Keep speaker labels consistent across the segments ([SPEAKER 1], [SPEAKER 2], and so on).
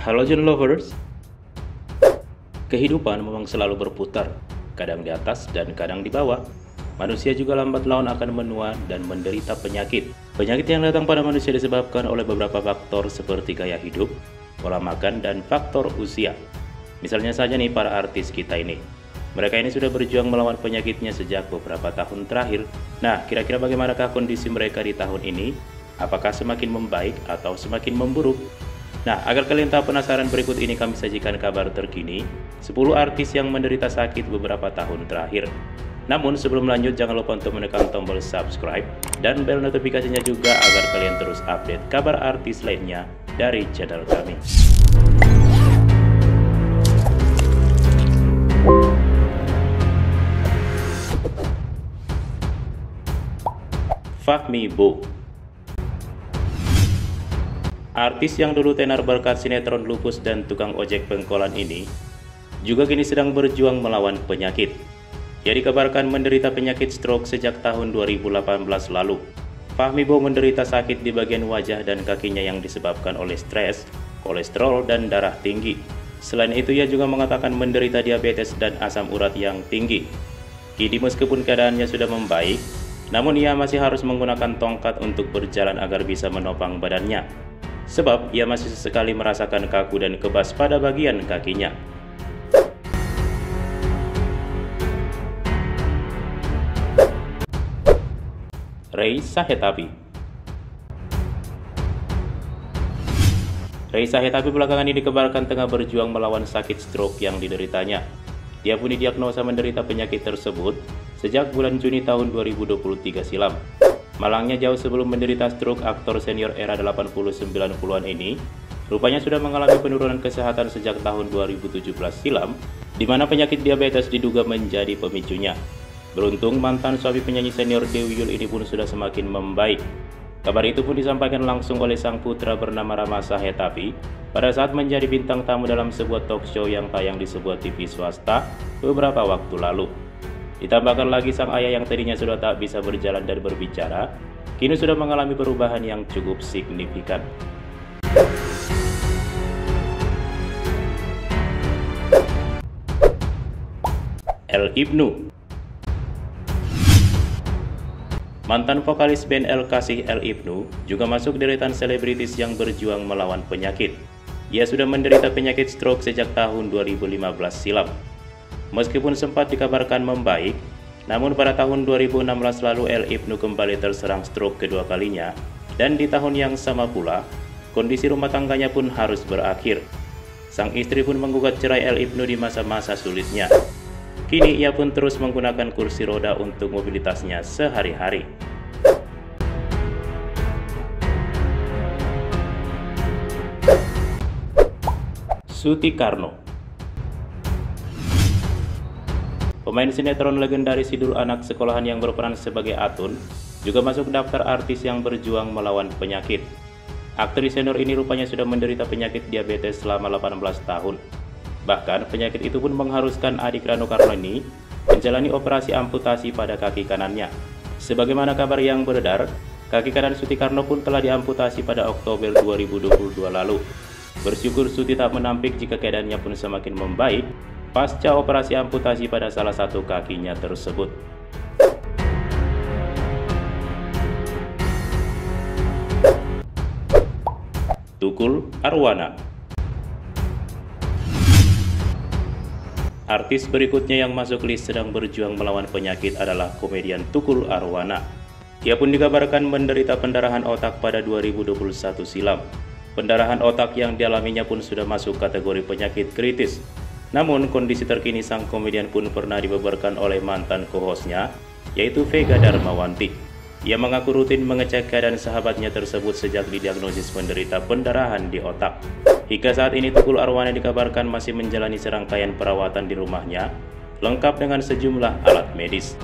[SPEAKER 1] Halo John Lovers, kehidupan memang selalu berputar, kadang di atas dan kadang di bawah. Manusia juga lambat laun akan menua dan menderita penyakit. Penyakit yang datang pada manusia disebabkan oleh beberapa faktor seperti gaya hidup, pola makan, dan faktor usia. Misalnya saja nih para artis kita ini. Mereka ini sudah berjuang melawan penyakitnya sejak beberapa tahun terakhir. Nah, kira-kira bagaimanakah kondisi mereka di tahun ini? Apakah semakin membaik atau semakin memburuk? Nah, agar kalian tahu penasaran, berikut ini kami sajikan kabar terkini 10 artis yang menderita sakit beberapa tahun terakhir. Namun sebelum lanjut, jangan lupa untuk menekan tombol subscribe dan bel notifikasinya juga agar kalian terus update kabar artis lainnya dari channel kami. Fahmi Bo. Artis yang dulu tenar berkat sinetron Lupus dan Tukang Ojek Pengkolan ini juga kini sedang berjuang melawan penyakit. Ia dikabarkan menderita penyakit stroke sejak tahun 2018 lalu. Fahmi Bo menderita sakit di bagian wajah dan kakinya yang disebabkan oleh stres, kolesterol, dan darah tinggi. Selain itu, ia juga mengatakan menderita diabetes dan asam urat yang tinggi. Kini meskipun keadaannya sudah membaik, namun ia masih harus menggunakan tongkat untuk berjalan agar bisa menopang badannya. Sebab ia masih sesekali merasakan kaku dan kebas pada bagian kakinya. Reysa Hetapi. Reysa Hetapi belakangan ini dikabarkan tengah berjuang melawan sakit stroke yang dideritanya. Dia pun didiagnosa menderita penyakit tersebut sejak bulan Juni tahun 2023 silam. Malangnya jauh sebelum menderita stroke, aktor senior era 80-90-an ini rupanya sudah mengalami penurunan kesehatan sejak tahun 2017 silam, di mana penyakit diabetes diduga menjadi pemicunya. Beruntung mantan suami penyanyi senior Dewi Yull ini pun sudah semakin membaik. Kabar itu pun disampaikan langsung oleh sang putra bernama Reysa Hetapi pada saat menjadi bintang tamu dalam sebuah talk show yang tayang di sebuah TV swasta beberapa waktu lalu. Ditambahkan lagi, sang ayah yang tadinya sudah tak bisa berjalan dan berbicara, kini sudah mengalami perubahan yang cukup signifikan. El Ibnu. Mantan vokalis band El Kasih, El Ibnu, juga masuk deretan selebritis yang berjuang melawan penyakit. Ia sudah menderita penyakit stroke sejak tahun 2015 silam. Meskipun sempat dikabarkan membaik, namun pada tahun 2016 lalu El Ibnu kembali terserang stroke kedua kalinya, dan di tahun yang sama pula, kondisi rumah tangganya pun harus berakhir. Sang istri pun menggugat cerai El Ibnu di masa-masa sulitnya. Kini ia pun terus menggunakan kursi roda untuk mobilitasnya sehari-hari. Suti Karno. Pemain sinetron legendaris Sidul Anak sekolahan yang berperan sebagai Atun juga masuk daftar artis yang berjuang melawan penyakit. Aktris senior ini rupanya sudah menderita penyakit diabetes selama 18 tahun. Bahkan penyakit itu pun mengharuskan adik Rano Karno ini menjalani operasi amputasi pada kaki kanannya. Sebagaimana kabar yang beredar, kaki kanan Suti Karno pun telah diamputasi pada Oktober 2022 lalu. Bersyukur Suti tak menampik jika keadaannya pun semakin membaik pasca operasi amputasi pada salah satu kakinya tersebut. Tukul Arwana. Artis berikutnya yang masuk list sedang berjuang melawan penyakit adalah komedian Tukul Arwana. Ia pun dikabarkan menderita pendarahan otak pada 2021 silam. Pendarahan otak yang dialaminya pun sudah masuk kategori penyakit kritis. Namun kondisi terkini sang komedian pun pernah dibeberkan oleh mantan co-hostnya, yaitu Vega Darmawanti. Ia mengaku rutin mengecek keadaan sahabatnya tersebut sejak didiagnosis menderita pendarahan di otak. Hingga saat ini Tukul Arwana dikabarkan masih menjalani serangkaian perawatan di rumahnya, lengkap dengan sejumlah alat medis.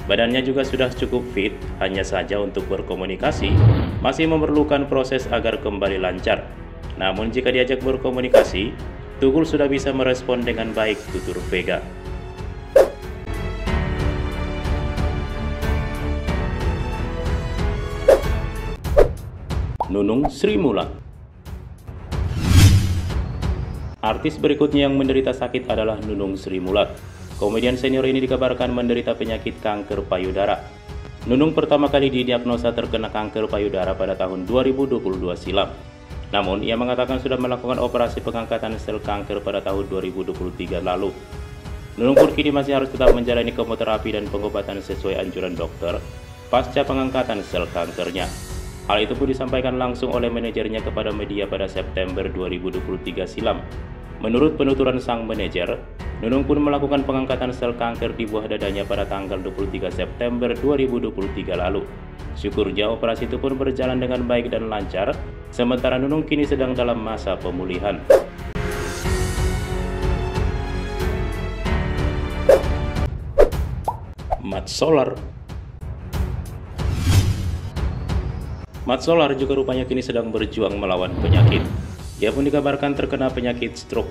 [SPEAKER 1] Badannya juga sudah cukup fit, hanya saja untuk berkomunikasi masih memerlukan proses agar kembali lancar. Namun jika diajak berkomunikasi, Tukul sudah bisa merespon dengan baik, tutur Vega. Nunung Sri Mulat. Artis berikutnya yang menderita sakit adalah Nunung Sri Mulat. Komedian senior ini dikabarkan menderita penyakit kanker payudara. Nunung pertama kali didiagnosa terkena kanker payudara pada tahun 2022 silam. Namun, ia mengatakan sudah melakukan operasi pengangkatan sel kanker pada tahun 2023 lalu. Nunung pun kini masih harus tetap menjalani kemoterapi dan pengobatan sesuai anjuran dokter pasca pengangkatan sel kankernya. Hal itu pun disampaikan langsung oleh manajernya kepada media pada September 2023 silam. Menurut penuturan sang manajer, Nunung pun melakukan pengangkatan sel kanker di buah dadanya pada tanggal 23 September 2023 lalu. Syukurnya operasi itu pun berjalan dengan baik dan lancar, sementara Nunung kini sedang dalam masa pemulihan. Mat Solar. Mat Solar juga rupanya kini sedang berjuang melawan penyakit. Ia pun dikabarkan terkena penyakit stroke.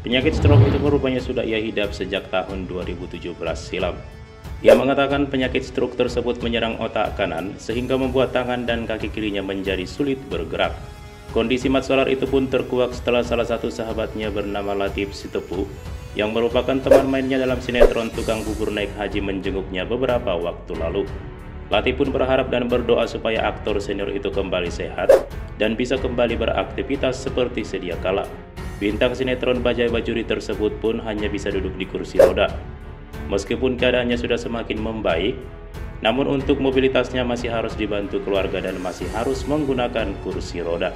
[SPEAKER 1] Penyakit stroke itu rupanya sudah ia hidap sejak tahun 2017 silam. Ia mengatakan penyakit stroke tersebut menyerang otak kanan sehingga membuat tangan dan kaki kirinya menjadi sulit bergerak. Kondisi Mat Solar itu pun terkuak setelah salah satu sahabatnya bernama Latief Sitepu yang merupakan teman mainnya dalam sinetron Tukang Bubur Naik Haji menjenguknya beberapa waktu lalu. Latief pun berharap dan berdoa supaya aktor senior itu kembali sehat dan bisa kembali beraktivitas seperti sedia kala. Bintang sinetron Bajai Bajuri tersebut pun hanya bisa duduk di kursi roda. Meskipun keadaannya sudah semakin membaik, namun untuk mobilitasnya masih harus dibantu keluarga dan masih harus menggunakan kursi roda.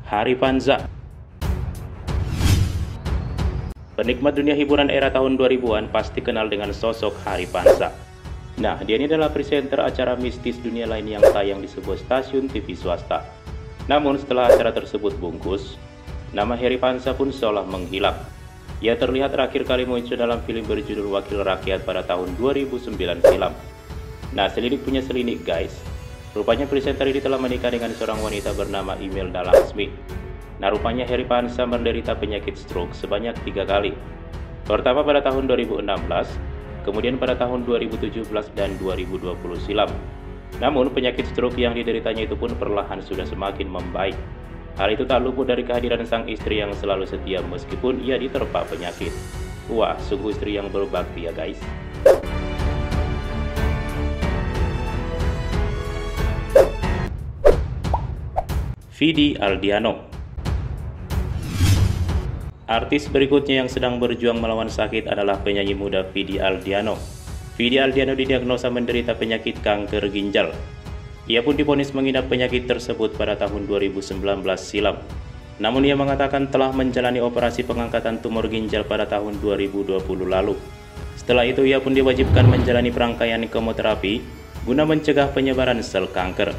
[SPEAKER 1] Hari Panza. Penikmat dunia hiburan era tahun 2000-an pasti kenal dengan sosok Hari Panza. Nah, dia ini adalah presenter acara mistis dunia lain yang tayang di sebuah stasiun TV swasta. Namun setelah acara tersebut bungkus, nama Hari Panza pun seolah menghilang. Ia terlihat terakhir kali muncul dalam film berjudul Wakil Rakyat pada tahun 2009 silam. Nah, selidik punya selidik guys. Rupanya presenter ini telah menikah dengan seorang wanita bernama Imelda Laksmi. Nah, rupanya Hari Panza menderita penyakit stroke sebanyak 3 kali. Pertama pada tahun 2016, kemudian pada tahun 2017 dan 2020 silam. Namun penyakit stroke yang dideritanya itu pun perlahan sudah semakin membaik. Hal itu tak luput dari kehadiran sang istri yang selalu setia meskipun ia diterpa penyakit. Wah, sungguh istri yang berbakti ya guys. Vidi Aldiano. Artis berikutnya yang sedang berjuang melawan sakit adalah penyanyi muda Vidi Aldiano. Vidi Aldiano didiagnosa menderita penyakit kanker ginjal. Ia pun divonis mengidap penyakit tersebut pada tahun 2019 silam. Namun ia mengatakan telah menjalani operasi pengangkatan tumor ginjal pada tahun 2020 lalu. Setelah itu ia pun diwajibkan menjalani serangkaian kemoterapi guna mencegah penyebaran sel kanker.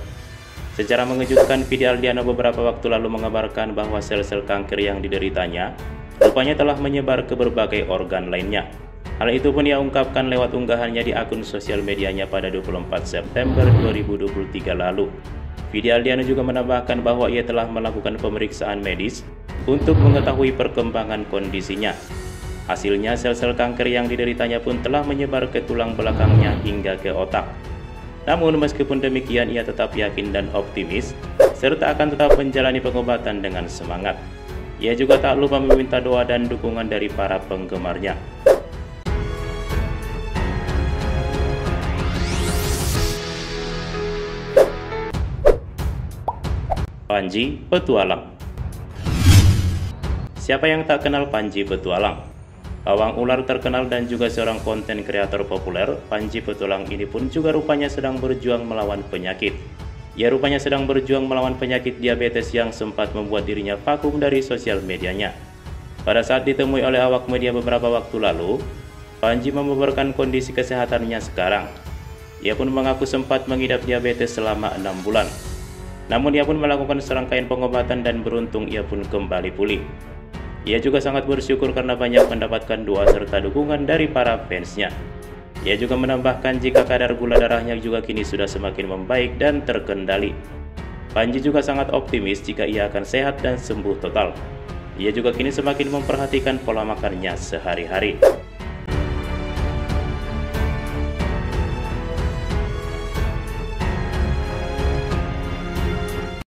[SPEAKER 1] Secara mengejutkan, Vidi Aldiano beberapa waktu lalu mengabarkan bahwa sel-sel kanker yang dideritanya rupanya telah menyebar ke berbagai organ lainnya. Hal itu pun ia ungkapkan lewat unggahannya di akun sosial medianya pada 24 September 2023 lalu. Vidi Aldiano juga menambahkan bahwa ia telah melakukan pemeriksaan medis untuk mengetahui perkembangan kondisinya. Hasilnya sel-sel kanker yang dideritanya pun telah menyebar ke tulang belakangnya hingga ke otak. Namun meskipun demikian ia tetap yakin dan optimis serta akan tetap menjalani pengobatan dengan semangat. Ia juga tak lupa meminta doa dan dukungan dari para penggemarnya. Panji Petualang. Siapa yang tak kenal Panji Petualang? Pawang ular terkenal dan juga seorang konten kreator populer, Panji Petualang ini pun juga rupanya sedang berjuang melawan penyakit. Ia rupanya sedang berjuang melawan penyakit diabetes yang sempat membuat dirinya vakum dari sosial medianya. Pada saat ditemui oleh awak media beberapa waktu lalu, Panji membeberkan kondisi kesehatannya sekarang. Ia pun mengaku sempat mengidap diabetes selama 6 bulan. Namun ia pun melakukan serangkaian pengobatan dan beruntung ia pun kembali pulih. Ia juga sangat bersyukur karena banyak mendapatkan doa serta dukungan dari para fansnya. Ia juga menambahkan jika kadar gula darahnya juga kini sudah semakin membaik dan terkendali. Panji juga sangat optimis jika ia akan sehat dan sembuh total. Ia juga kini semakin memperhatikan pola makannya sehari-hari.